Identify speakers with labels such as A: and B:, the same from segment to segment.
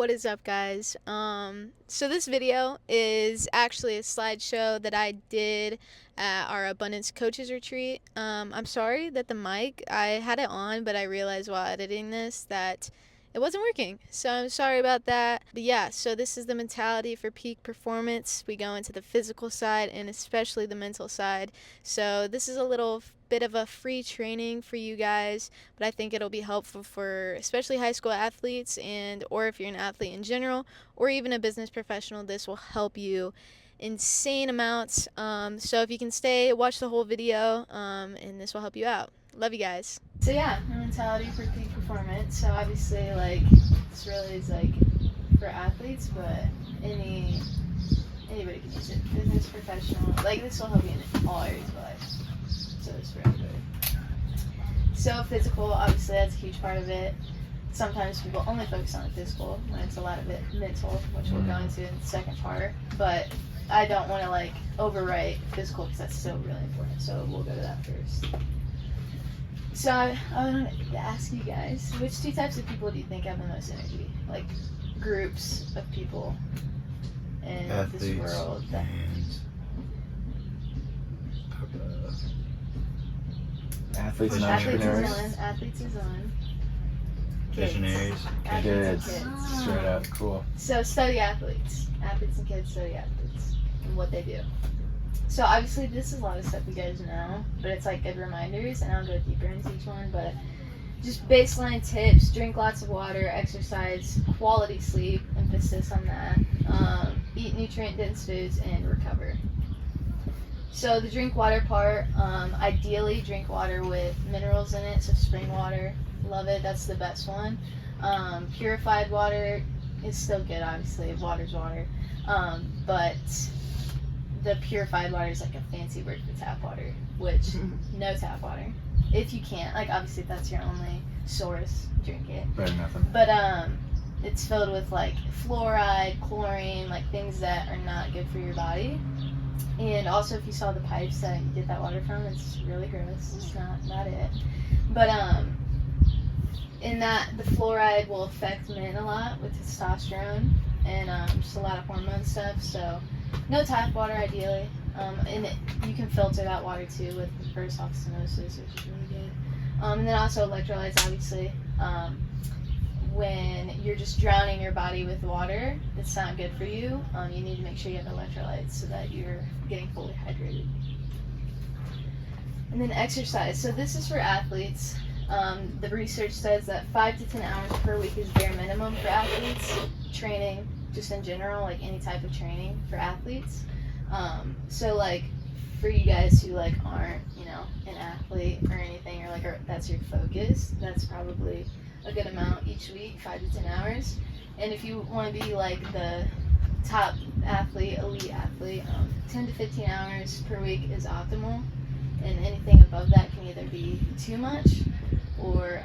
A: What is up, guys? So this video is actually a slideshow that I did at our Abundance Coaches Retreat. I'm sorry that the mic, I had it on, but I realized while editing this that it wasn't working. So I'm sorry about that. But yeah, so this is the mentality for peak performance. We go into the physical side and especially the mental side. So this is a little bit of a free training for you guys, but I think it'll be helpful for especially high school athletes or if you're an athlete in general or even a business professional. This will help you insane amounts. So if you can stay, watch the whole video, and this will help you out. Love you guys. So yeah, mentality for peak performance. So obviously, like, this really is like for athletes, but anybody can use it. Business professional, like, this will help you in all areas of life. So it's very good. So physical, obviously that's a huge part of it. Sometimes people only focus on the physical when it's a lot of it mental, which we'll go into in the second part. But I don't want to like overwrite physical because that's still really important. So we'll go to that first. So I want to ask you guys, which two types of people do you think have the most energy? Like groups of people in
B: Athletes
A: this world.
B: Athletes and entrepreneurs.
A: Athletes is on.
B: Visionaries.
A: Athletes
B: Good.
A: and kids.
B: Straight up. Cool.
A: So study athletes. Athletes and kids study athletes and what they do. So obviously this is a lot of stuff you guys know, but it's like good reminders, and I'll go deeper into each one. But just baseline tips: drink lots of water, exercise, quality sleep, emphasis on that, eat nutrient-dense foods, and recover. So the drink water part, ideally drink water with minerals in it, so spring water, love it, that's the best one. Purified water is still good, obviously, water's water, but the purified water is like a fancy word for tap water, which no tap water. If you can't, like, obviously if that's your only source, drink it.
B: Better than nothing.
A: But it's filled with like fluoride, chlorine, like things that are not good for your body. And also, if you saw the pipes that you get that water from, it's really gross. It's not it. But in that, the fluoride will affect men a lot with testosterone and just a lot of hormone stuff. So no tap water, ideally. And you can filter that water too with reverse osmosis, which is really good. And then also electrolytes, obviously. When you're just drowning your body with water, it's not good for you. You need to make sure you have electrolytes so that you're getting fully hydrated. And then exercise. So this is for athletes. The research says that 5 to 10 hours per week is bare minimum for athletes. Training, just in general, like any type of training for athletes. So like for you guys who like aren't, an athlete or anything, or that's your focus, that's probably a good amount each week, 5 to 10 hours. And if you want to be like the top athlete, elite athlete, 10 to 15 hours per week is optimal. And anything above that can either be too much or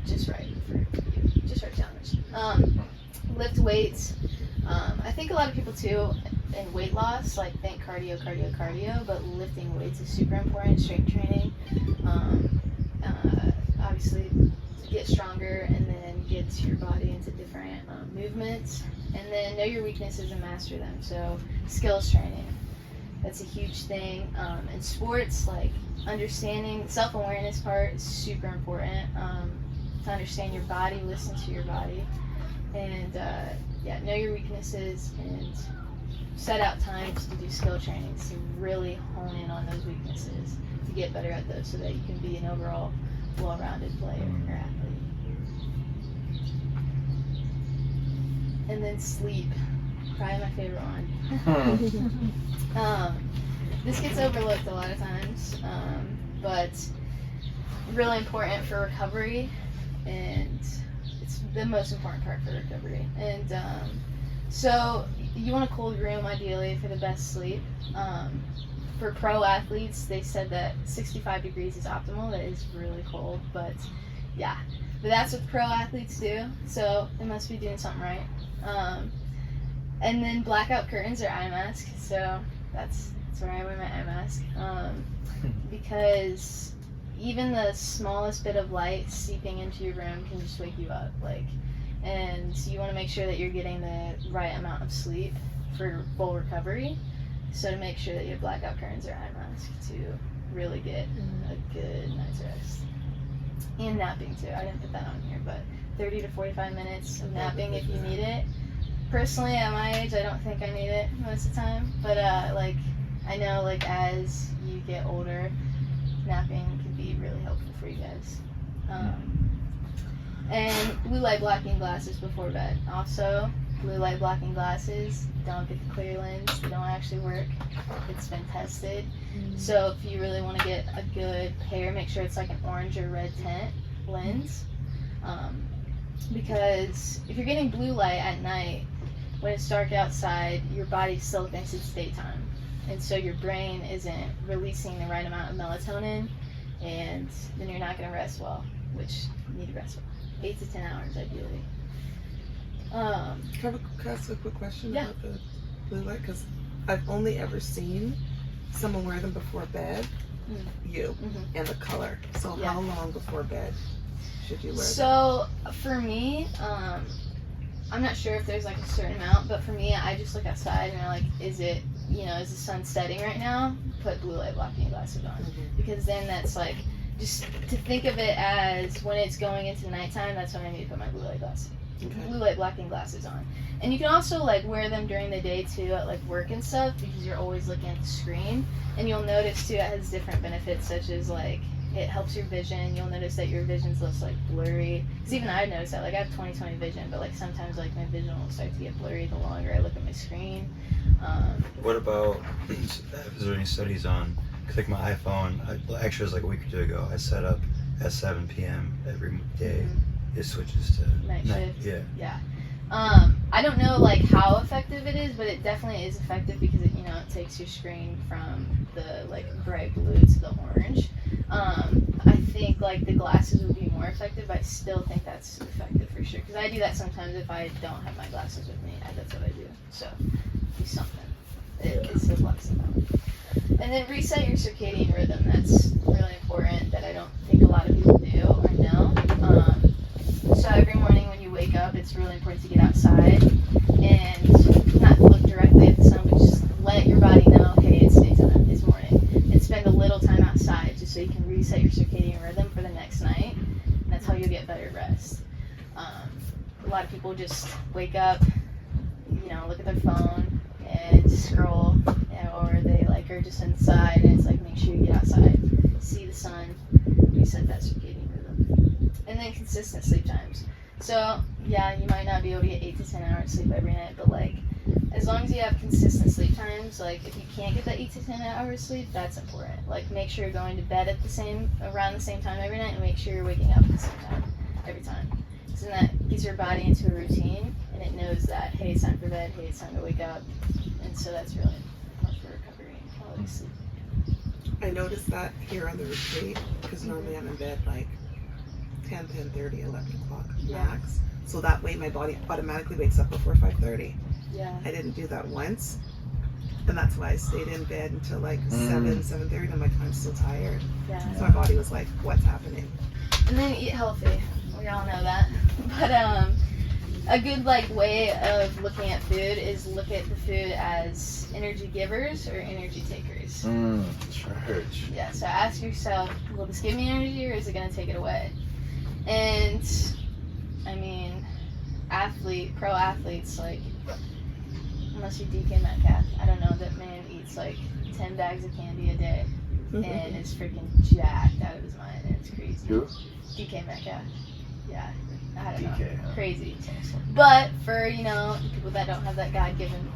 A: just right for you, just right challenge. Lift weights. I think a lot of people too in weight loss like think cardio, but lifting weights is super important. Strength training, obviously, to get stronger and then get your body into different movements, and then know your weaknesses and master them. So skills training, that's a huge thing. In sports, like understanding self-awareness part is super important. To understand your body, listen to your body, and know your weaknesses and set out times to do skill training to really hone in on those weaknesses to get better at those so that you can be an overall well-rounded player or athlete. And then sleep, probably my favorite one. This gets overlooked a lot of times, but really important for recovery, and it's the most important part for recovery. And so you want a cold room ideally for the best sleep. For pro athletes, they said that 65 degrees is optimal. That is really cold, but yeah. But that's what pro athletes do, so they must be doing something right. And then blackout curtains or eye mask. So that's where I wear my eye mask. Because even the smallest bit of light seeping into your room can just wake you up. Like, and you want to make sure that you're getting the right amount of sleep for full recovery. So to make sure that your blackout curtains are eye mask to really get a good night's rest. And napping too. I didn't put that on here, but 30 to 45 minutes of napping if you need it. Personally, at my age, I don't think I need it most of the time, but like I know like as you get older, napping can be really helpful for you guys. And blue light blocking glasses before bed. Also, blue light blocking glasses don't get the clear lens. They don't actually work. It's been tested. So if you really want to get a good pair, make sure it's like an orange or red tint lens. Because if you're getting blue light at night, when it's dark outside, your body still thinks it's daytime. And so your brain isn't releasing the right amount of melatonin, and then you're not going to rest well, which you need to rest well. 8 to 10 hours ideally.
C: Can I ask a quick question
A: Yeah.
C: about the blue light? Because I've only ever seen someone wear them before bed, and the color. So
A: Yeah.
C: how long before bed should you wear them?
A: So for me, I'm not sure if there's like a certain amount, but for me, I just look outside and I'm like, is it, is the sun setting right now? Put blue light blocking glasses on. Because then that's like, just to think of it as when it's going into nighttime, that's when I need to put my blue light glasses, blue light blocking glasses on. And you can also like wear them during the day too at like work and stuff, because you're always looking at the screen. And you'll notice too it has different benefits, such as like it helps your vision. You'll notice that your vision looks like blurry. Because even I noticed that, like I have 20/20 vision, but like sometimes like my vision will start to get blurry the longer I look at my screen.
B: What about, is there any studies on, cause like my iPhone, actually it was like a week or two ago, I set up at 7 p.m. every day. It switches to
A: Night shift.
B: Yeah.
A: I don't know like how effective it is, but it definitely is effective because it it takes your screen from the like bright blue to the orange. I think like the glasses would be more effective, but I still think that's effective for sure, because I do that sometimes if I don't have my glasses with me. That's what I do. So do something. It still blocks them out. And then reset your circadian rhythm. That's really important that I don't think a lot of people do or know. So every morning when you wake up, it's really important to get outside and not look directly at the sun, but just let your body know, hey, it's daytime, it's morning. And spend a little time outside just so you can reset your circadian rhythm for the next night. And that's how you'll get better rest. A lot of people just wake up, look at their phone and scroll, or they like are just inside, and it's like make sure you get outside, see the sun, reset that circadian rhythm. And then consistent sleep times. So yeah, you might not be able to get 8 to 10 hours sleep every night, but like as long as you have consistent sleep times, like if you can't get that 8 to 10 hours sleep, that's important. Like make sure you're going to bed at around the same time every night, and make sure you're waking up at the same time every time. So that gets your body into a routine, and it knows that, hey, it's time for bed, hey, it's time to wake up. And so that's really important for recovery and quality sleep.
C: I noticed that here on the retreat, because normally I'm in bed like 10:30, 11 o'clock max. So that way my body automatically wakes up before 5:30.
A: Yeah.
C: I didn't do that once, and that's why I stayed in bed until like 7:30, and I'm like, I'm still tired.
A: Yeah.
C: So my body was like, what's happening?
A: And then eat healthy. We all know that. But a good like way of looking at food is look at the food as energy givers or energy takers.
B: Church.
A: Yeah, so ask yourself, will this give me energy or is it going to take it away? And I mean, pro athletes, like, unless you're DK Metcalf, I don't know, that man eats like 10 bags of candy a day and is freaking jacked out of his mind, and it's crazy.
B: Who?
A: DK Metcalf. Yeah, I don't
B: DK,
A: know.
B: huh?
A: Crazy. But for, people that don't have that God-given,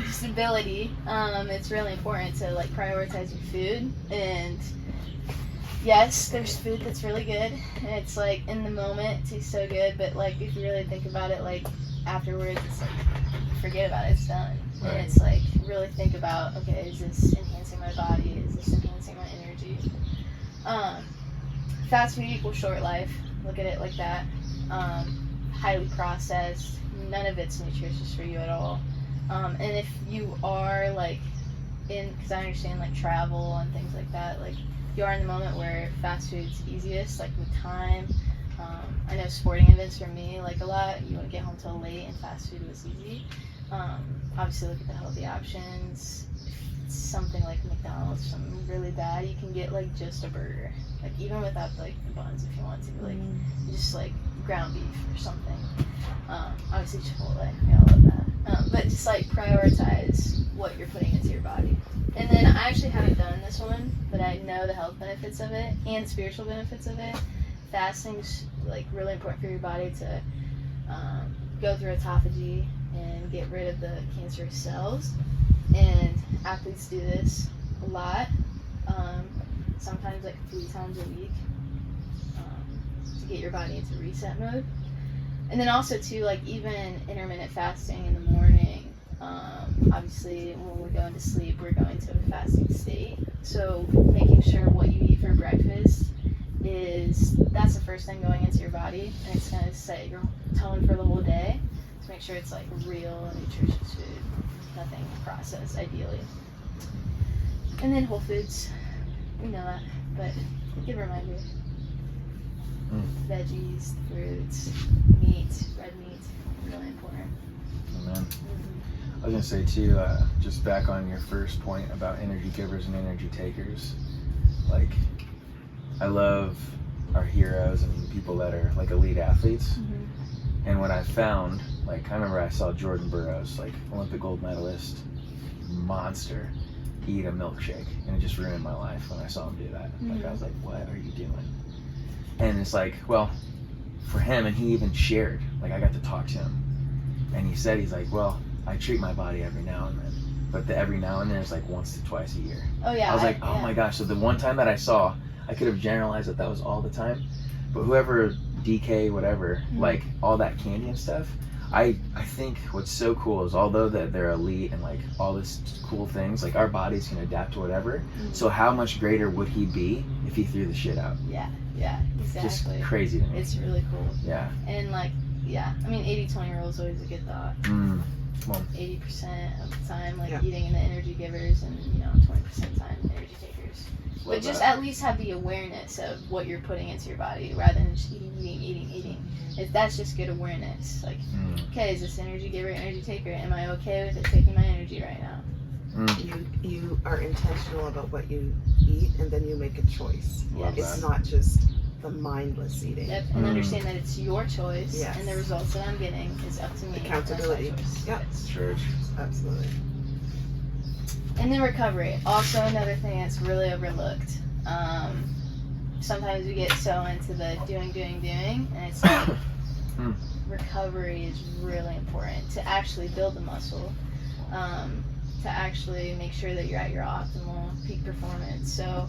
A: just ability, it's really important to like prioritize your food. And yes, there's food that's really good, and it's like in the moment it tastes so good, but like if you really think about it, like afterwards it's like forget about it, it's done.
B: Right.
A: And it's like really think about, okay, is this enhancing my body, is this enhancing my energy? Fast food equals short life, look at it like that. Highly processed, none of it's nutritious for you at all. And if you are like because I understand like travel and things like that, like you are in the moment where fast food's easiest, like with time, I know sporting events for me, like a lot, you wouldn't get home till late and fast food was easy. Obviously look at the healthy options. If it's something like McDonald's, something really bad, you can get like just a burger. Like even without like the buns if you want to, like just like ground beef or something. Obviously Chipotle, we all love that. But just like prioritize what you're putting into your body. And then I actually haven't done this one, but I know the health benefits of it and spiritual benefits of it. Fasting's like really important for your body to go through autophagy and get rid of the cancerous cells. And athletes do this a lot, sometimes like 3 times a week, to get your body into reset mode. And then also too, like even intermittent fasting in the morning, obviously when we're going to sleep, we're going to a fasting state. So making sure what you eat for breakfast that's the first thing going into your body, and it's going to set your tone for the whole day to make sure it's like real and nutritious food, nothing processed ideally. And then whole foods, we know that, but good reminder. Veggies, fruits, meat, red meat, really important.
D: Amen. I was gonna say too, just back on your first point about energy givers and energy takers, like I love our heroes and people that are like elite athletes. And what I found, like I remember I saw Jordan Burroughs, like Olympic gold medalist, monster, eat a milkshake, and it just ruined my life when I saw him do that. Like I was like, what are you doing? And it's like, well, for him, and he even shared, like I got to talk to him, and he said, he's like, well, I treat my body every now and then, but the every now and then is like once to twice a year.
A: Oh yeah.
D: I was like, oh my gosh. So the one time that I saw, I could have generalized that was all the time, but whoever DK, whatever, like all that candy and stuff, I think what's so cool is although that they're elite and like all this cool things, like our bodies can adapt to whatever. So how much greater would he be if he threw the shit out?
A: Yeah, exactly.
D: Just crazy to me.
A: It's really cool.
D: Yeah.
A: And like, I mean 80-20 rule is always a good thought. 80% of the time like eating in the energy givers, and 20% time energy takers.
D: Love
A: but just
D: that.
A: at least have the awareness of what you're putting into your body rather than just eating. That's just good awareness. Like, okay, is this energy giver, energy taker? Am I okay with it taking my energy right now?
C: You are intentional about what you eat, and then you make a choice.
D: Love
C: It's
D: that.
C: not just the mindless eating.
A: Yep, and understand that it's your choice,
C: Yes.
A: and the results that I'm getting is up to me.
C: Accountability.
A: That's my choice.
C: Yep.
A: Yes.
D: Church.
C: Absolutely.
A: And then recovery, also another thing that's really overlooked. Sometimes we get so into the doing, and it's like recovery is really important to actually build the muscle, to actually make sure that you're at your optimal peak performance. So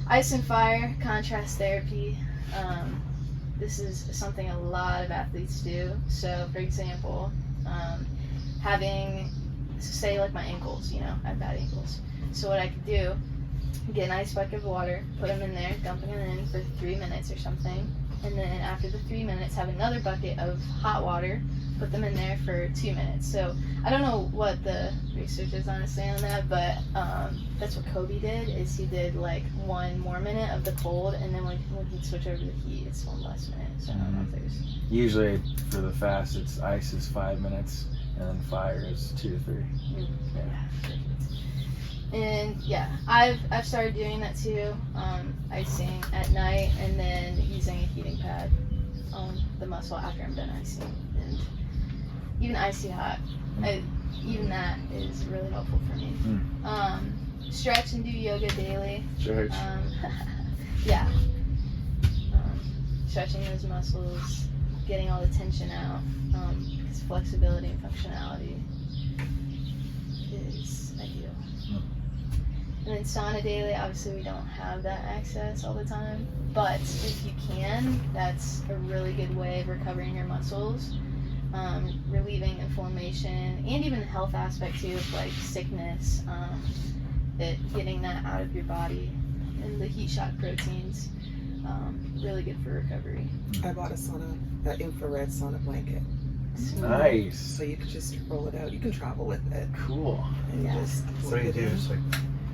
A: ice and fire, contrast therapy. This is something a lot of athletes do. So for example, having, say like my ankles, I have bad ankles. So what I could do, get an ice bucket of water, put them in there, dump them in for 3 minutes or something, and then after the 3 minutes have another bucket of hot water, put them in there for 2 minutes. So I don't know what the research is honestly on that, but that's what Kobe did, is he did like 1 more minute of the cold, and then when he'd switch over to the heat, it's 1 less minute. So I don't know if there's...
D: Usually for the fast, it's ice is 5 minutes, and then fire is 2 to 3.
A: And I've started doing that too, icing at night and then using a heating pad on the muscle after I'm done icing, and even icy hot, even that is really helpful for me. Stretch and do yoga daily.
D: Church.
A: Stretching those muscles, getting all the tension out, because flexibility and functionality is ideal. And then sauna daily, obviously we don't have that access all the time, but if you can, that's a really good way of recovering your muscles, relieving inflammation, and even the health aspect too of like sickness, getting that out of your body, and the heat shock proteins, really good for recovery.
C: I bought an infrared sauna blanket,
D: Nice.
C: so you can just roll it out. You can travel with it,
D: Cool.
C: and you just
B: What do you
C: plug
B: do?
C: it in.
B: Just like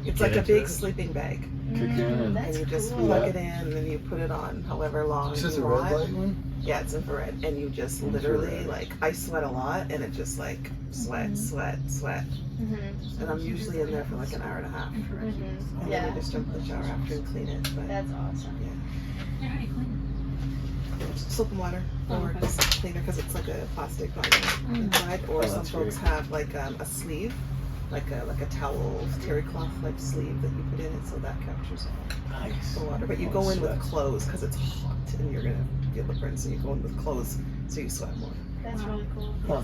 C: It's
B: get
C: like a
B: into
C: big
B: it?
C: sleeping bag,
D: Cocoon.
A: That's
C: and you just
A: cool.
C: plug it in, and then you put it on however long
E: Is this a
C: you
E: red
C: want.
E: light one?
C: Yeah, it's infrared, and you just
D: Infrared.
C: literally like I sweat a lot, and it just like sweat,
A: Mm-hmm.
C: and I'm usually in there for like an hour and a half, and
A: Mm-hmm.
C: then
A: Yeah.
C: you just jump in the shower after and clean it. But
A: That's awesome.
C: soap and water
F: Oh,
C: or
F: okay.
C: just cleaner because it's like a plastic bottle inside, or
D: Oh,
C: some
D: that's
C: folks
D: great.
C: have like a sleeve, like a towel terry cloth like sleeve that you put in it, so that captures
D: Nice.
C: the water. But you
D: Oh,
C: go in with
D: sweat.
C: clothes because it's hot and you're gonna feel the burn, so you go in with clothes so you sweat more.
A: That's really cool.
D: Huh.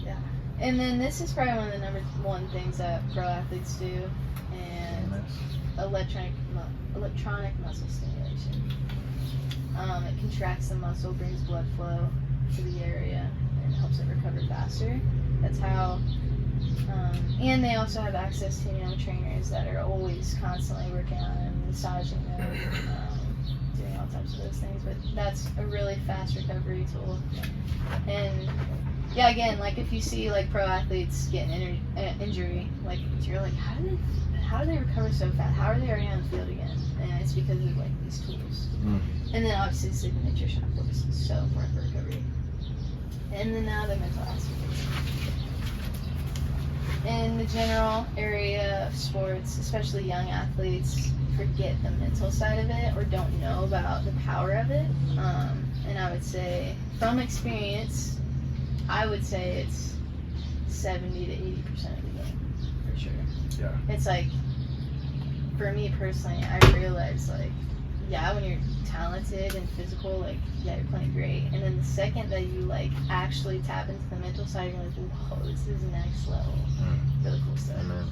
A: Yeah. And then this is probably one of the number one things that pro athletes do, and electronic muscle stimulation. It contracts the muscle, brings blood flow to the area, and helps it recover faster. That's how. And they also have access to trainers that are always constantly working on them, massaging them, doing all types of those things. But that's a really fast recovery tool. And yeah, again, like if you see like pro athletes get an injury, like you're like, how do they recover so fast? How are they already on the field again? And it's because of like these tools.
D: Mm.
A: And then obviously sleep and nutrition, of course, is so important for recovery. And then now the mental aspect. In the general area of sports, especially young athletes, forget the mental side of it or don't know about the power of it. And I would say, from experience, I would say it's 70 to 80% of the game, for sure.
D: Yeah.
A: It's like, for me personally, I realized like, yeah, when you're talented and physical, like, yeah, you're playing great. And then the second that you like actually tap into the mental side, you're like, whoa, this is next level. Really cool stuff.
D: Amen.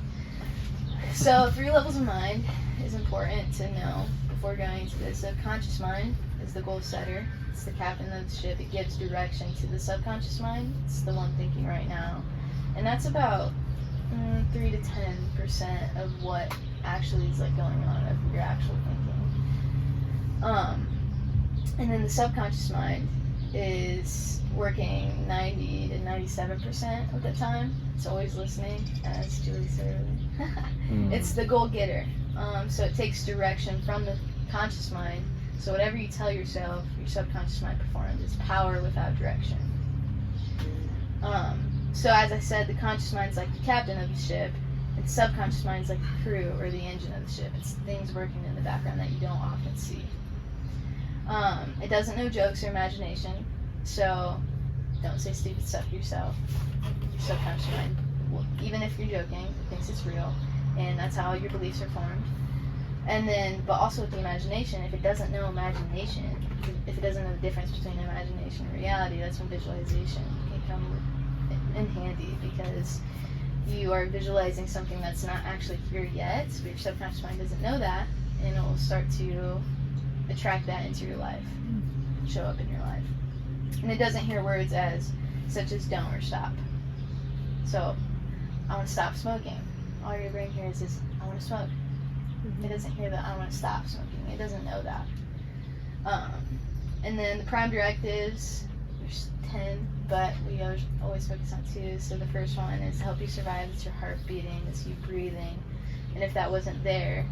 A: So 3 levels of mind is important to know before going into this. Subconscious mind is the goal setter. It's the captain of the ship. It gives direction to the subconscious mind. It's the one thinking right now. And that's about 3 to 10% of what actually is like going on of your actual thinking. And then the subconscious mind is working 90 to 97% of the time. It's always listening, as Julie said earlier. It's the goal getter. So it takes direction from the conscious mind. So whatever you tell yourself, your subconscious mind performs. It's power without direction. So as I said, the conscious mind is like the captain of the ship, and the subconscious mind is like the crew or the engine of the ship. It's things working in the background that you don't often see. It doesn't know jokes or imagination, so don't say stupid stuff to yourself. Your subconscious mind, even if you're joking, thinks it's real, and that's how your beliefs are formed. And then, but also with the imagination, if it doesn't know imagination, if it doesn't know the difference between imagination and reality, that's when visualization can come in handy, because you are visualizing something that's not actually here yet, but your subconscious mind doesn't know that, and it will start to attract that into your life, show up in your life. And it doesn't hear words such as don't or stop. So, I want to stop smoking. All your brain hears is, I want to smoke. It doesn't hear that I want to stop smoking. It doesn't know that. And then the prime directives, there's 10, but we always focus on 2. So the first one is to help you survive. It's your heart beating, it's you breathing. And if that wasn't there,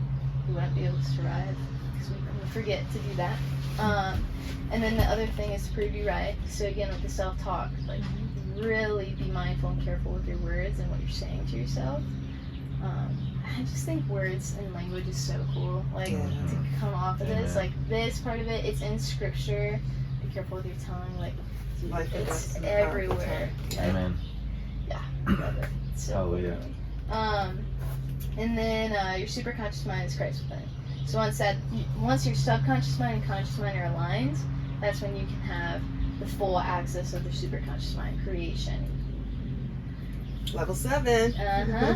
A: you wouldn't be able to survive, because we forget to do that. And then the other thing is to prove you right. So again, with the self-talk, like really be mindful and careful with your words and what you're saying to yourself. I just think words and language is so cool. Like
C: Yeah.
A: to come off of this,
D: Amen.
A: like this part of it, it's in scripture. Be careful with your tongue. Like
C: Life and
A: it's
C: death in the power of the
A: everywhere. Like,
D: Amen.
A: love it. It's so
D: Hallelujah.
A: and then your superconscious mind is Christ within. So once your subconscious mind and conscious mind are aligned, that's when you can have the full access of the superconscious mind creation.
C: Level 7.
A: Uh-huh.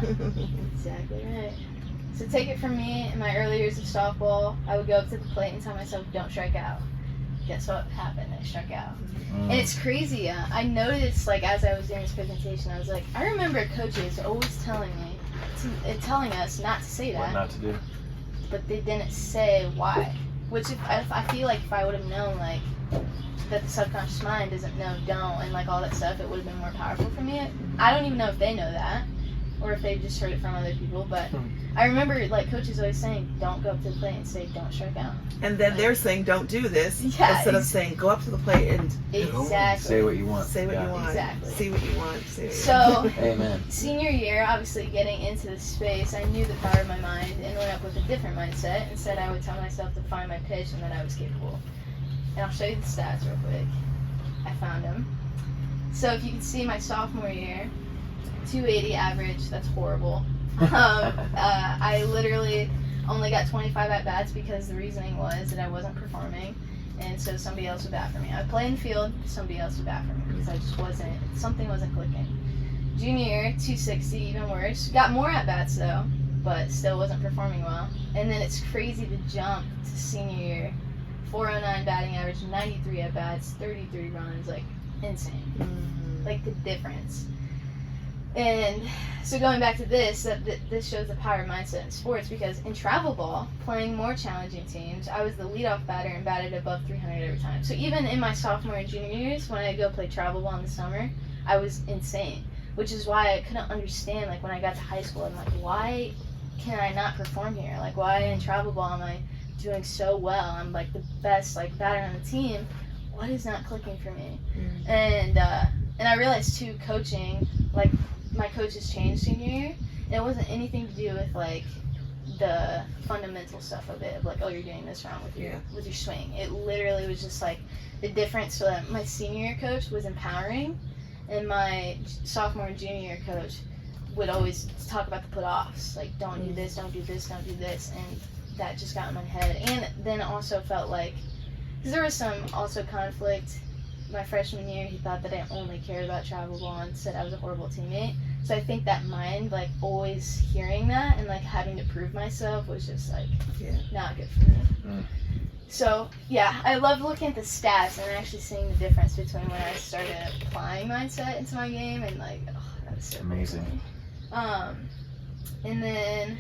A: Exactly right. So take it from me, in my early years of softball, I would go up to the plate and tell myself, don't strike out. Guess what happened? I struck out. And it's crazy. I noticed, like, as I was doing this presentation, I was like, I remember coaches always telling us not to say
D: What
A: that,
D: not to do?
A: but they didn't say why. Which, if I feel like if I would have known, like, that the subconscious mind doesn't know don't and, like, all that stuff, it would have been more powerful for me. I don't even know if they know that, or if they've just heard it from other people. But I remember like coaches always saying, don't go up to the plate and say, don't strike out.
C: And then they're saying, don't do this,
A: Yeah,
C: instead of saying, go up to the plate and
A: Exactly.
D: Say what you want.
C: say what
D: Yeah.
C: you want.
A: Exactly.
C: See what you want. Say what you want.
A: So
D: Amen.
A: senior year, obviously getting into the space, I knew the power of my mind and went up with a different mindset and said I would tell myself to find my pitch and that I was capable. And I'll show you the stats real quick. I found them. So if you can see my sophomore year, 280 average, that's horrible. I literally only got 25 at-bats because the reasoning was that I wasn't performing, and so somebody else would bat for me. I would play in the field, somebody else would bat for me because I just wasn't, something wasn't clicking. Junior year, 260, even worse. Got more at-bats though, but still wasn't performing well. And then it's crazy to jump to senior year, 409 batting average, 93 at-bats, 33 runs, like insane. Like the difference. And so going back to this, this shows the power of mindset in sports, because in travel ball, playing more challenging teams, I was the leadoff batter and batted above 300 every time. So even in my sophomore and junior years, when I go play travel ball in the summer, I was insane, which is why I couldn't understand, like when I got to high school, I'm like, why can I not perform here? Like why in travel ball am I doing so well? I'm like the best like batter on the team. What is not clicking for me? And I realized too, coaching, like my coaches changed senior year, and it wasn't anything to do with like the fundamental stuff of it, of like, oh, you're doing this wrong with your swing. It literally was just like the difference. So that my senior year coach was empowering, and my sophomore and junior year coach would always talk about the put-offs, like don't do this, don't do this, don't do this, and that just got in my head. And then also felt like, because there was some also conflict my freshman year, he thought that I only cared about travel ball and said I was a horrible teammate. So I think that mind, like always hearing that and like having to prove myself was just like not good for me. So yeah, I love looking at the stats and actually seeing the difference between when I started applying mindset into my game and like, oh, that was so
D: amazing.
A: And then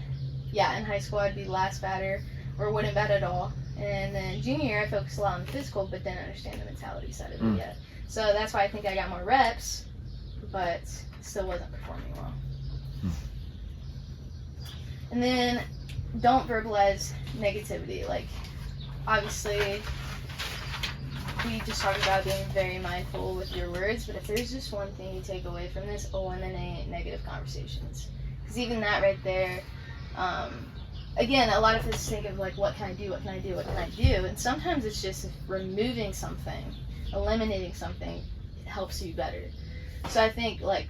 A: in high school I'd be last batter or wouldn't bat at all. And then junior year, I focused a lot on the physical, but didn't understand the mentality side of it yet. So that's why I think I got more reps, but still wasn't performing well. And then don't verbalize negativity. Like, obviously, we just talked about being very mindful with your words, but if there's just one thing you take away from this, eliminate negative conversations. Because even that right there, again, a lot of us think of like, what can I do, what can I do, what can I do? And sometimes it's just removing something, eliminating something helps you better. So I think like,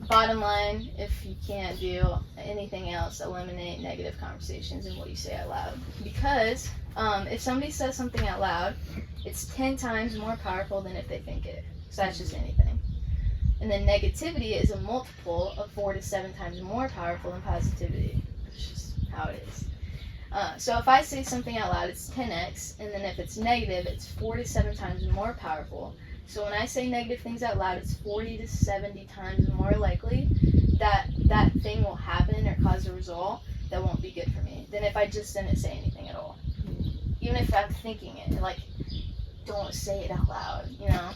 A: bottom line, if you can't do anything else, eliminate negative conversations and what you say out loud. Because if somebody says something out loud, it's 10 times more powerful than if they think it. So that's just anything. And then negativity is a multiple of 4 to 7 times more powerful than positivity. It's just how it is. So if I say something out loud, it's 10x, and then if it's negative, it's 4 to 7 times more powerful. So when I say negative things out loud, it's 40 to 70 times more likely that that thing will happen or cause a result that won't be good for me than if I just didn't say anything at all. Even if I'm thinking it, like, don't say it out loud, you know?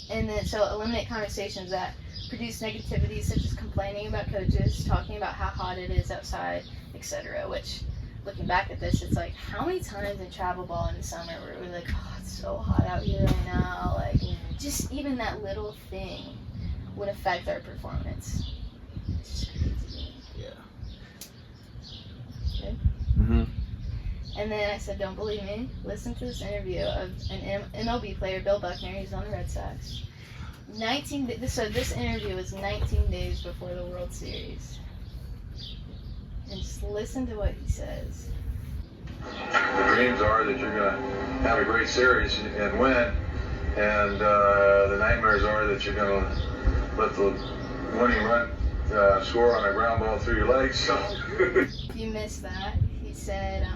A: And then, so eliminate conversations that produce negativity, such as complaining about coaches, talking about how hot it is outside, etc. Which, looking back at this, it's like, how many times in travel ball in the summer where we're like, oh, it's so hot out here right now, like, just even that little thing would affect our performance. It's just crazy. Good? And then I said, don't believe me, listen to this interview of an MLB player, Bill Buckner, he's on the Red Sox. So this interview was 19 days before the World Series. And just listen to what he says.
E: The dreams are that you're going to have a great series and win, and the nightmares are that you're going to let the winning run score on a ground ball through your legs. So.
A: If you missed that, he said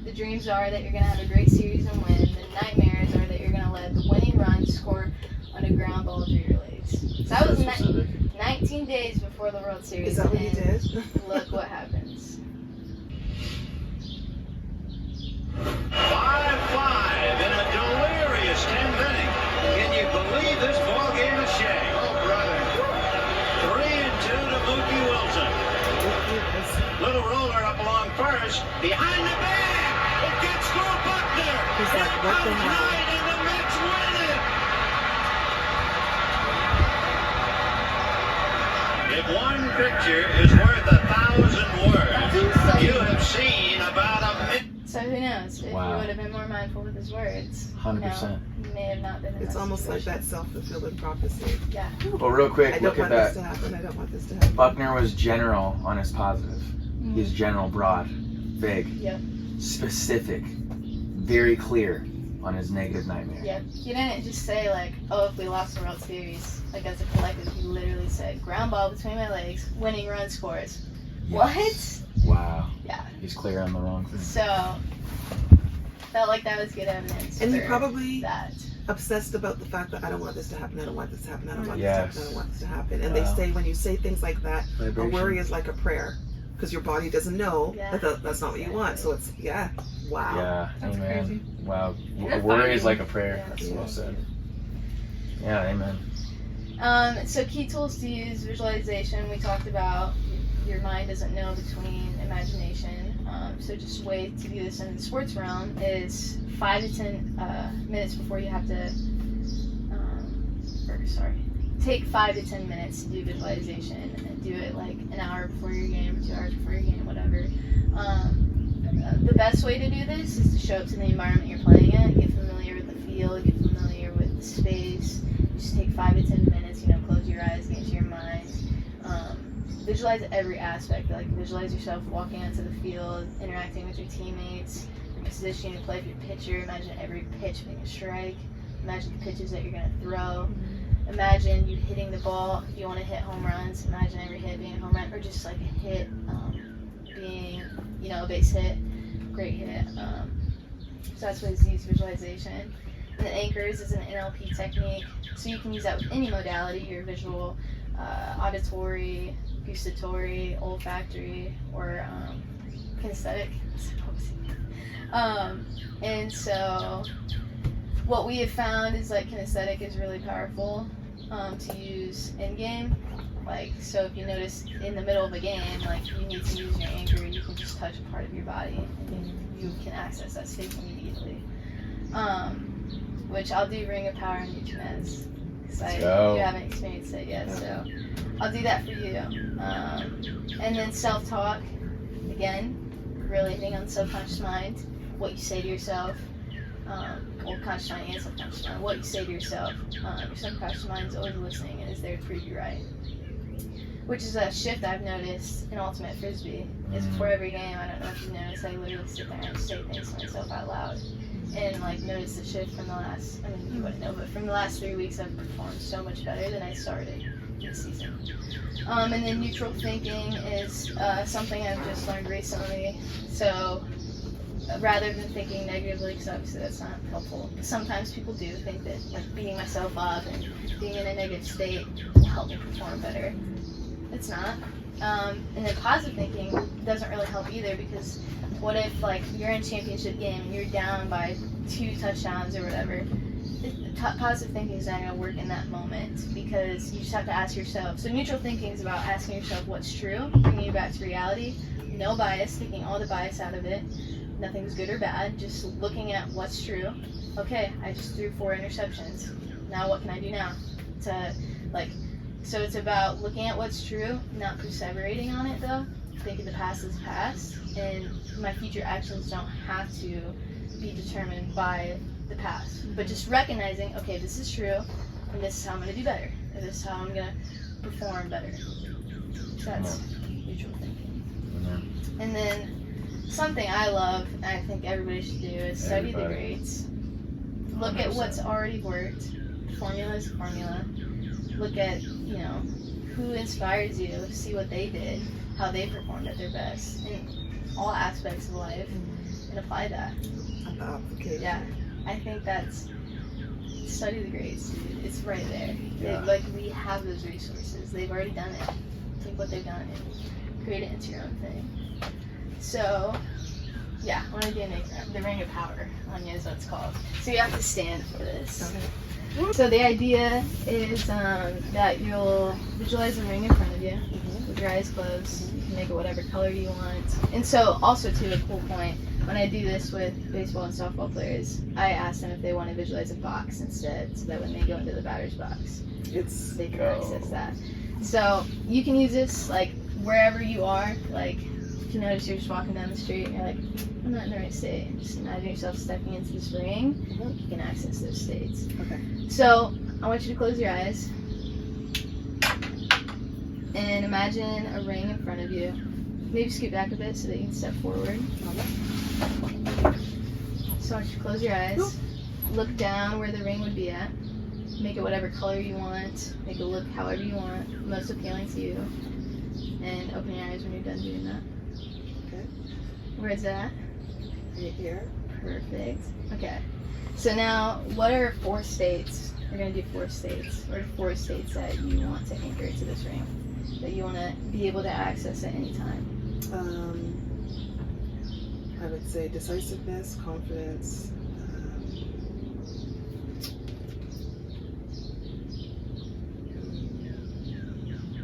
A: the dreams are that you're going to have a great series and win. The nightmares are that you're going to let the winning run score on a ground ball through your legs. So that was 19 days before the World Series.
C: Is that what you did?
A: Look what happens.
F: 5-5 in a delirious 10th inning. Can you believe this ball game is shaped? Oh, brother. 3
C: What the hell?
F: And the Mets win it. If one picture is worth 1,000 words, you have seen about a minute.
A: So who knows? If
D: Wow.
A: he would have been more mindful with his words,
D: 100%.
A: he may have not been in
C: It's
A: that
C: almost like
A: situation.
C: that self-fulfilling prophecy.
A: Yeah.
D: Well, real
C: I
D: quick,
C: don't
D: look at
C: want this
D: that.
C: to happen. I don't want this to happen.
D: Buckner was general on his positive. He's general, broad, vague,
A: Yep.
D: specific, very clear on his negative nightmare.
A: Yep. He didn't just say like, oh, if we lost the World Series, like as a collective, he literally said, ground ball between my legs, winning run scores.
D: Yes. Wow.
A: Yeah.
D: He's clear on the wrong thing.
A: So, felt like that was good evidence.
C: And he
A: for
C: probably
A: that.
C: obsessed about the fact that I don't want this to happen. I don't want this to happen. I don't want
D: Yes.
C: this to happen. I don't want this to happen. And
D: Wow.
C: they say when you say things like that, a
D: Vibration.
C: worry is like a prayer, because your body doesn't know
A: Yeah.
C: that's not what you want. So it's wow.
D: Yeah,
G: That's
D: amen.
G: crazy.
D: Wow.
G: Yeah,
D: A worry is
G: fine.
D: like a prayer.
A: Yeah.
D: That's well said. Yeah, amen.
A: So key tools to use: visualization. We talked about your mind doesn't know between imagination. So just a way to do this in the sports realm is 5 to 10 minutes before you have to. Take 5 to 10 minutes to do visualization, and do it like an hour before your game, or 2 hours before your game, whatever. The best way to do this is to show up to the environment you're playing in, get familiar with the field, get familiar with the space. Just take 5 to 10 minutes, close your eyes, get into your mind. Visualize every aspect, like visualize yourself walking onto the field, interacting with your teammates, your position to play if you're a pitcher. Imagine every pitch being a strike. Imagine the pitches that you're going to throw. Imagine you hitting the ball. If you want to hit home runs, imagine every hit being a home run, or just like a hit being, a base hit, great hit. So that's what is used visualization. And then anchors is an NLP technique, so you can use that with any modality: your visual, auditory, gustatory, olfactory, or kinesthetic, I suppose. And so what we have found is like kinesthetic is really powerful to use in game. Like, so if you notice in the middle of a game, like you need to use your anchor, you can just touch a part of your body and you can access that space immediately. Which I'll do Ring of Power and Nutremeds, because you haven't experienced it yet, so I'll do that for you. And then self-talk, again, really hitting on the subconscious mind, what you say to yourself. Conscious mind and subconscious mind, what you say to yourself. Your subconscious mind is always listening and is there to prove you right. Which is a shift I've noticed in Ultimate Frisbee. Is before every game, I don't know if you noticed, I literally sit there and say things to myself out loud. And notice the shift from the last, you wouldn't know, but from the last 3 weeks I've performed so much better than I started this season. And then neutral thinking is something I've just learned recently. So rather than thinking negatively, because obviously that's not helpful. Sometimes people do think that beating myself up and being in a negative state will help me perform better. It's not. And then positive thinking doesn't really help either, because what if you're in a championship game and you're down by 2 touchdowns or whatever? Positive thinking is not going to work in that moment, because you just have to ask yourself. So neutral thinking is about asking yourself what's true, bringing you back to reality, no bias, taking all the bias out of it. Nothing's good or bad, just looking at what's true. Okay, I just threw 4 interceptions. Now what can I do now? So it's about looking at what's true, not perseverating on it though. Thinking the past is past, and my future actions don't have to be determined by the past. But just recognizing, okay, this is true, and this is how I'm going to do better, and this is how I'm going to perform better. So that's neutral thinking. And then something I love, and I think everybody should do, is study the greats. Look 100%. At what's already worked. Formula is a formula. Look at, who inspires you. See what they did, how they performed at their best in all aspects of life, and apply that. Yeah, I think that's study the greats, dude. It's right there.
D: Yeah.
A: We have those resources. They've already done it. Take what they've done and create it into your own thing. So, yeah, I want to do the Ring of Power. Anya is what it's called. So you have to stand for this.
C: Okay.
A: So the idea is that you'll visualize a ring in front of you with your eyes closed. You can make it whatever color you want. And so also, too, a cool point, when I do this with baseball and softball players, I ask them if they want to visualize a box instead, so that when they go into the batter's box,
C: It's
A: they can
D: Go.
A: access that. So you can use this like wherever you are. Like if you notice you're just walking down the street and you're like, I'm not in the right state, and just imagine yourself stepping into this ring. You can access those states.
C: Okay.
A: So I want you to close your eyes and imagine a ring in front of you. Maybe scoot back a bit so that you can step forward. So I want you to close your eyes, look down where the ring would be at, make it whatever color you want, make it look however you want, most appealing to you, and open your eyes when you're done doing that.
C: Okay.
A: Where's that?
C: Right here.
A: Perfect. Okay. So now, what are 4 states? We're going to do 4 states. What are 4 states that you want to anchor to this ring? That you want to be able to access at any time?
C: I would say decisiveness, confidence.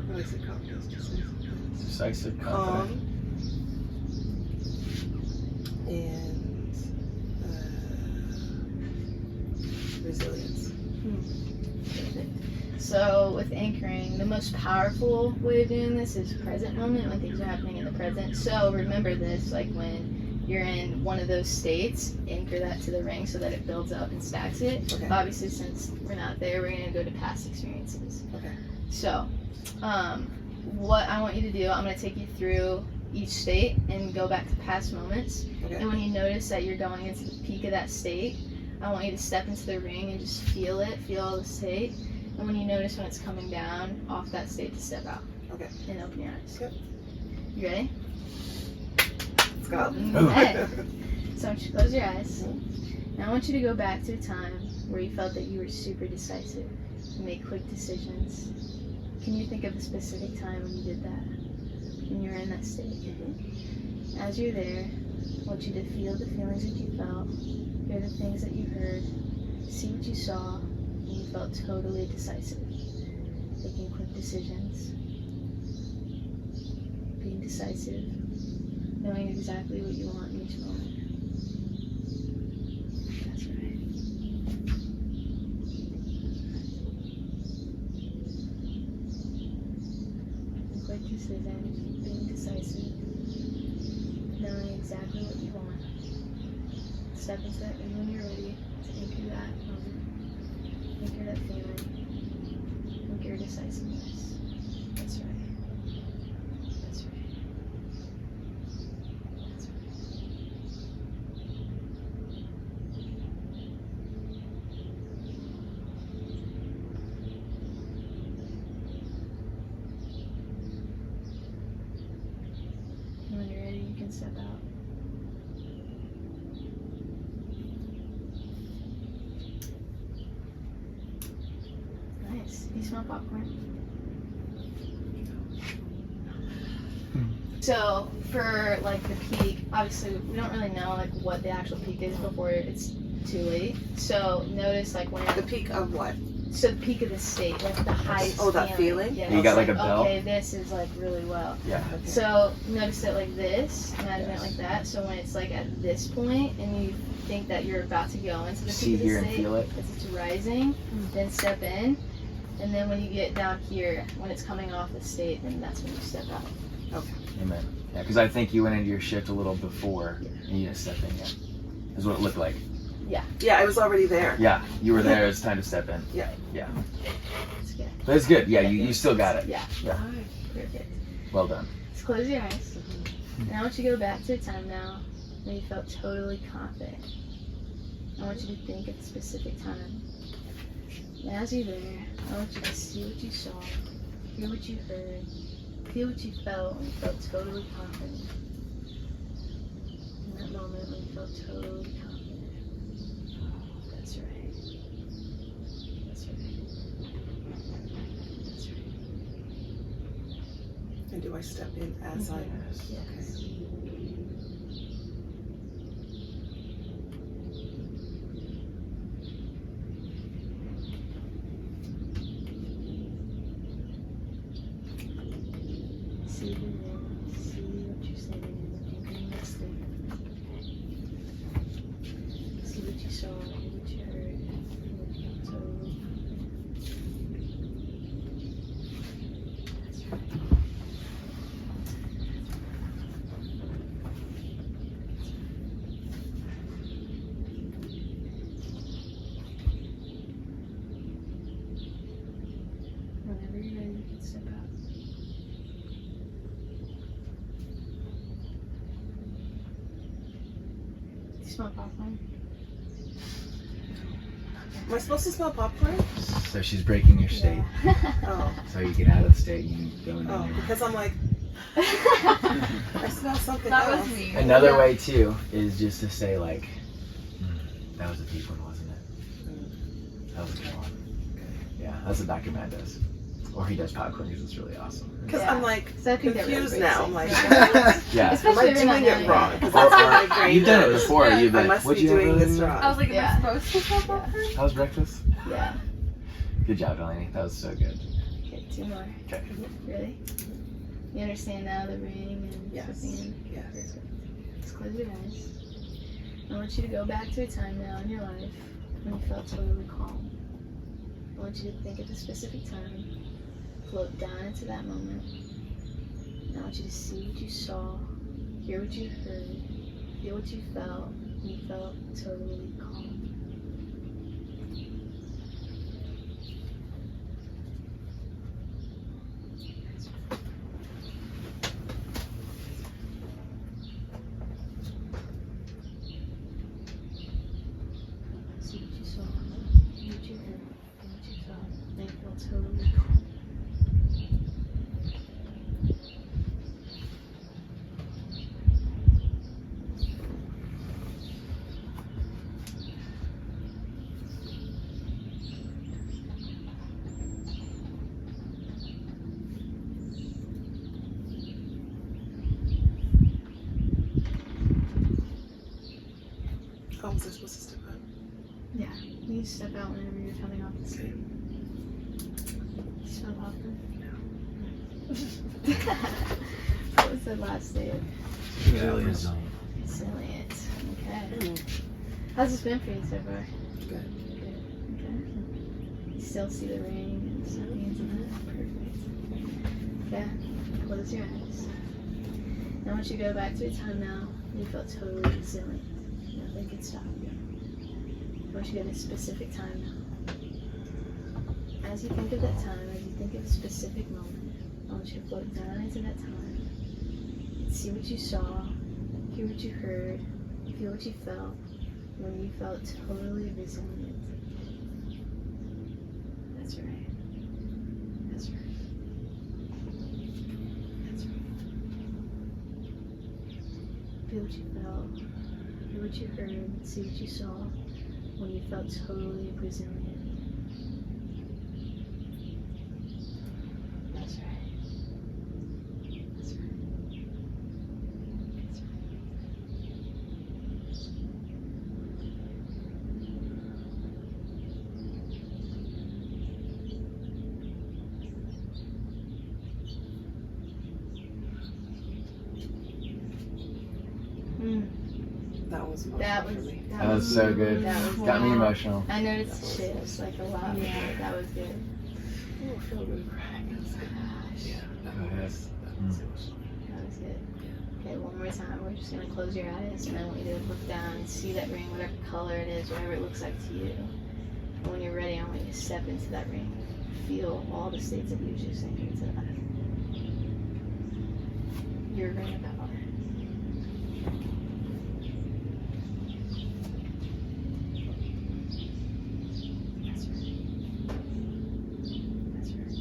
C: What did I say? Confidence, decisiveness,
D: Decisive,
C: calm,
D: confident.
C: and resilience.
A: Perfect. So with anchoring, the most powerful way of doing this is present moment, when things are happening in the present. So remember this, like when you're in one of those states, anchor that to the ring so that it builds up and stacks it.
C: Okay.
A: Obviously, since we're not there, we're going to go to past experiences.
C: Okay.
A: So what I want you to do, I'm going to take you through each state and go back to past moments.
C: Okay.
A: And when you notice that you're going into the peak of that state, I want you to step into the ring and just feel it, feel the state. And when you notice when it's coming down off that state, to step out.
C: Okay.
A: And open your eyes.
C: Yep.
A: You ready?
C: Let's go.
A: Okay. So I want you to close your eyes. Now I want you to go back to a time where you felt that you were super decisive. You made quick decisions. Can you think of a specific time when you did that? When you were in that state? As you're there, I want you to feel the feelings that you felt, hear the things that you heard, see what you saw, and you felt totally decisive. Making quick decisions, being decisive, knowing exactly what you want in each moment. That's right. Making quick decisions, being decisive, knowing exactly what you want. Step into that ring when you're ready to anchor that moment, anchor that feeling, anchor decisiveness. That's right. That's right. That's right. And when you're ready, you can step out. Nice. Do you smell popcorn? So for like the peak, obviously we don't really know like what the actual peak is before it's too late. So notice like when
C: The peak of what?
A: so the peak of the state, like the highest.
C: Oh, that feeling?
A: Yeah.
D: You got like a
A: it's
D: bell?
A: Okay, this is like really well.
D: Yeah.
C: Okay.
A: So notice it like this, imagine it like that. So when it's like at this point and you think that you're about to go into the
D: See,
A: peak of
D: hear,
A: the
D: and
A: state,
D: feel it.
A: as it's rising, then step in. And then when you get down here, when it's coming off the state, then that's when you step out.
D: Amen. Yeah, because I think you went into your shift a little before and you didn't step in yet. Is what it looked like.
C: Yeah, I was already there.
D: Yeah, you were there. It's time to step in.
A: It's good.
D: But it's good. Yeah, you still got it.
A: Yeah.
D: Yeah.
A: Perfect.
D: Well done.
A: Just close your eyes. And I want you to go back to a time now when you felt totally confident. I want you to think of a specific time. And as you're there, I want you to see what you saw, hear what you heard, feel what you felt when you felt totally confident. In that moment when you felt totally confident. That's right. That's right. That's right.
C: And do I step in as I?
A: Yes. See the room, see what you're sitting in, anchoring that state. saw, hear what you heard, hear what you felt totally. That's right. Whenever you're ready, you can step out. You smell popcorn?
C: Am I supposed to smell popcorn?
D: So she's breaking your state.
C: Oh,
D: So you get out of the state, you go into
C: oh,
D: your.
C: because I'm like, I smell something
G: That
C: else.
G: was me.
D: Another way too is just to say like, that was a deep one, wasn't it? That was a good one. Yeah, that's what Dr. Matt does. Or he does popcorn because it's really awesome.
C: Because
G: Yeah.
C: I'm like
G: So I think that really
C: confused
G: breaks
C: now.
G: it.
C: I'm like,
D: Yeah.
C: am
G: Especially
C: I
G: if you're not
C: doing it
G: doing
C: wrong?
G: it.
C: Because that's what my brain
D: You've done it
C: does.
D: before.
G: Yeah.
D: You've been.
C: I must
D: What'd
C: be
D: you have
C: doing this
D: earlier?
C: wrong.
G: I was like, am
A: Yeah.
G: I supposed to smell popcorn?
D: How's breakfast?
A: Yeah.
D: Good job, Delaney. That was so good.
A: Okay, 2 more.
D: Okay.
A: Ready? You understand now the ring and
C: Yes.
A: flipping?
C: Yes.
A: Perfect. Let's close your eyes. I want you to go back to a time now in your life when you felt totally calm. I want you to think of a specific time, float down into that moment. And I want you to see what you saw, hear what you heard, feel what you felt when you felt totally calm. See what you saw, hear what you heard, feel what you felt, and you feel totally calm.
C: How was I supposed to step out?
A: You need to step out whenever you're coming off the street. You smell popcorn? What was the last day?
B: Resilience.
A: Resilient. Okay. How's this been for you so far?
C: Good.
A: Good. Okay. You still see the ring and stuff into that? Perfect. Okay. Close your eyes. I want you to go back to a time now when you felt totally resilient. Nothing could stop you. I want you to go to a specific time now. As you think of that time, as you think of a specific moment, I want you to float down into that time and see what you saw, hear what you heard, feel what you felt when you felt totally resilient. That's right. That's right. That's right. Feel what you felt, hear what you heard, see what you saw when you felt totally resilient. That's right. That's right. That's right.
C: That was emotional
A: That
C: for
A: was
C: me.
D: That was so good.
A: That was
D: Got me
A: wow.
D: emotional.
A: I noticed the shifts like a lot.
G: Yeah.
A: But that was good.
C: Oh, I feel really crying. That was good.
A: Gosh,
C: Yeah.
D: Go ahead.
A: that was good. Okay, one more time. We're just gonna close your eyes, and I want you to look down and see that ring, whatever color it is, whatever it looks like to you. And when you're ready, I want you to step into that ring. Feel all the states of you just sinking into that. Your ring of power. That's right. That's right.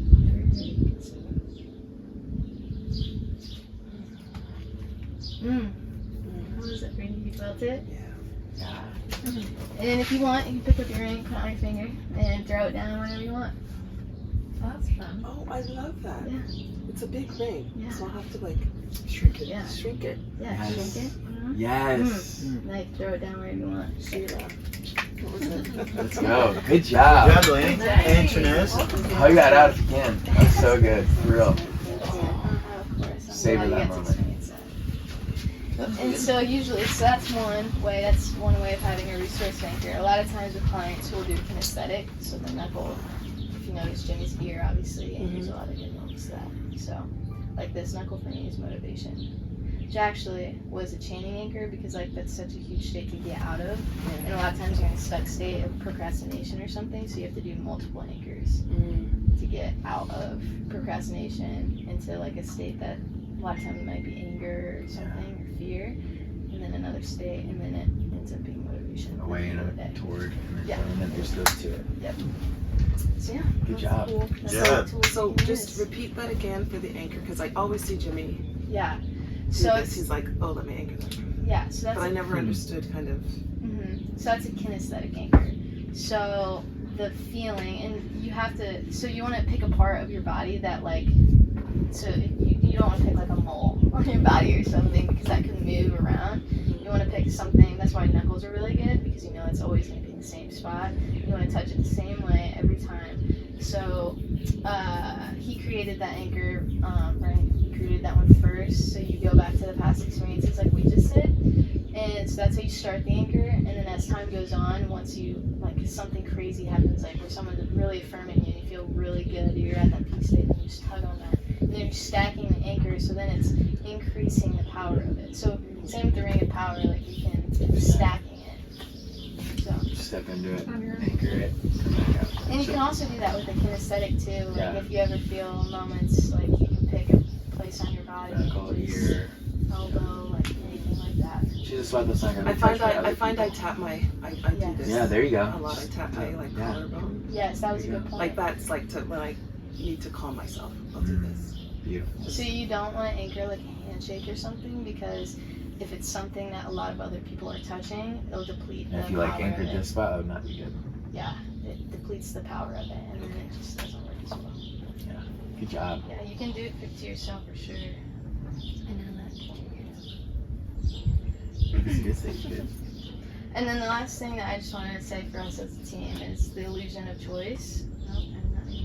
A: Whenever you're ready, you can step out. How was it for you? You felt it?
C: Yeah.
A: And then if you want, you can pick up your ring, put it on your finger, and throw it down whenever you want.
G: That's fun.
C: Oh, I love that.
A: Yeah.
C: It's a big ring.
A: Yeah.
C: So I'll have to like
B: Shrink it.
A: Yeah.
C: shrink it.
A: Yeah,
D: Yes.
A: shrink it.
D: Yes.
A: Like throw it down wherever you want. Shoot it off.
D: Let's go. Good job.
B: Yeah, Delaney. And Trinez.
D: Hug that out if you can. That was so good. For real.
A: Of course. I'm
D: Savor
A: glad
D: that
A: you got to
D: moment.
A: experience that. And so usually, so that's one way. That's one way of having a resource anchor. A lot of times with clients, we'll do kinesthetic. So the knuckle, if you notice Jimmy's ear, obviously, and there's a lot of good ones to that. So, like this knuckle for me is motivation, which actually was a chaining anchor because like that's such a huge state to get out of, and a lot of times you're in a stuck state of procrastination or something. So you have to do multiple anchors to get out of procrastination into like a state that a lot of times it might be anger or something or fear, and then another state, and then it ends up being motivation.
D: Away and
A: at the end of the day.
D: toward.
A: Yeah.
D: And then there's those to it.
A: So yeah.
D: Good
A: that's
D: job.
A: Cool. That's
B: Yeah.
A: all the tools
C: So
A: you can
C: just
A: use.
C: repeat that again for the anchor, because I always see Jimmy
A: Yeah.
C: do
A: So
C: this.
A: it's
C: He's like, oh, let me anchor that.
A: yeah. So that's
C: But I never understood kind of.
A: So that's a kinesthetic anchor. So the feeling, and you have to, so you want to pick a part of your body that like, so you don't want to pick like a mole on your body or something because that can move around. You want to pick something, that's why knuckles are really good because you know it's always going to be in the same spot. You want to touch it the same way every time. So he created that anchor, right? He created that one first. So you go back to the past experiences like we just did. And so that's how you start the anchor, and then as time goes on, once you, like, something crazy happens, like where someone's really affirming you and you feel really good, or you're at that peak state, and you just tug on that. And then you're stacking the anchor, so then it's increasing the power of it. So same with the ring of power, like you can stacking it. So,
D: Step into it. Anchor it. Come back out.
A: and you can also do that with the kinesthetic too. Like
D: Yeah.
A: if you ever feel moments, like you can pick a place on your body,
D: Knuckle,
A: just
D: ear.
A: elbow, like anything like that.
D: She's just like that's not gonna
C: I
D: be
C: find
D: touched by
C: I
D: other
C: find I
D: people.
C: tap my I do
A: Yes.
C: this
D: Yeah, there you go.
C: a lot. I tap my like
D: Yeah.
C: collarbone.
A: Yes, that was a
D: There you
A: good point.
C: Like that's like to when I need to calm myself. I'll do this.
D: Beautiful.
A: So you don't want to anchor like a handshake or something because if it's something that a lot of other people are touching, it'll deplete
D: And
A: the
D: if you like
A: power
D: anchored
A: of it.
D: this spot, that would not be good.
A: Yeah, it depletes the power of it, and then it just doesn't work as well.
D: Good job.
A: Yeah, you can do it to yourself for sure. I know that.
D: It's good.
A: And then the last thing that I just wanted to say for us as a team is the illusion of choice. Nope, I did not do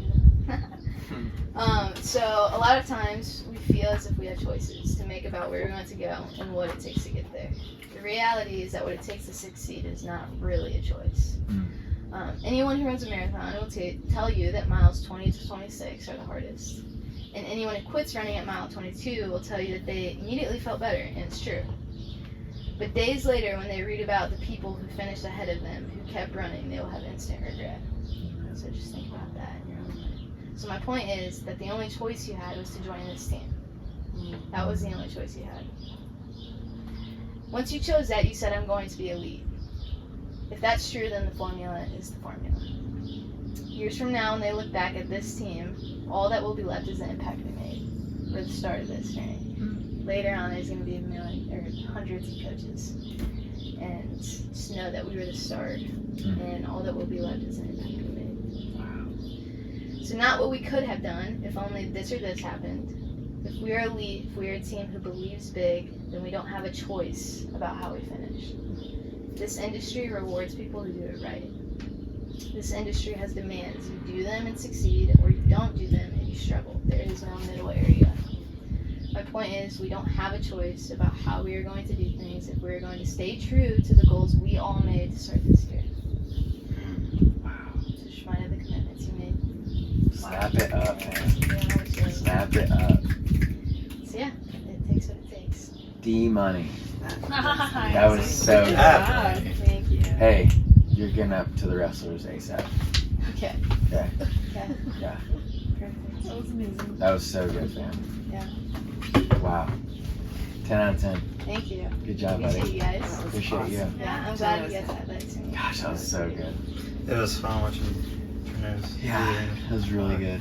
A: that. So a lot of times we feel as if we have choices to make about where we want to go and what it takes to get there. The reality is that what it takes to succeed is not really a choice. Anyone who runs a marathon will tell you that miles 20 to 26 are the hardest. And anyone who quits running at mile 22 will tell you that they immediately felt better, and it's true. But days later, when they read about the people who finished ahead of them, who kept running, they will have instant regret. So just think about that in your own mind. So my point is that the only choice you had was to join this team. That was the only choice you had. Once you chose that, you said, I'm going to be elite. If that's true, then the formula is the formula. Years from now, when they look back at this team, all that will be left is the impact we made. We're the start of this journey. Later on, there's going to be a million or hundreds of coaches. And just know that we were the start, and all that will be left is the impact we made. So not what we could have done if only this or this happened. If we are elite, if we are a team who believes big, then we don't have a choice about how we finish. This industry rewards people who do it right. This industry has demands. You do them and succeed, or you don't do them and you struggle. There is no middle area. My point is, we don't have a choice about how we are going to do things if we're going to stay true to the goals we all made to start this year. Just remind of the commitments you made.
D: Snap it up, man.
A: Yeah,
D: Snap it up.
A: so yeah, it takes what it takes.
D: D-Money.
G: Nice.
D: That was so good.
B: Yeah.
A: Thank you.
D: Hey, you're getting up to the wrestlers ASAP.
A: Okay.
D: Okay.
A: Okay.
D: Yeah.
A: Perfect.
G: That was amazing.
D: That was so good, fam.
A: Yeah.
D: Wow. 10 out of 10.
A: Thank you.
D: Good job,
A: Appreciate
D: buddy.
A: you guys.
C: That was
D: Appreciate you.
C: awesome.
A: Yeah, I'm glad you guys had that experience.
D: Gosh, that was so good.
B: It was fun watching Trinez.
D: Yeah, it was really good.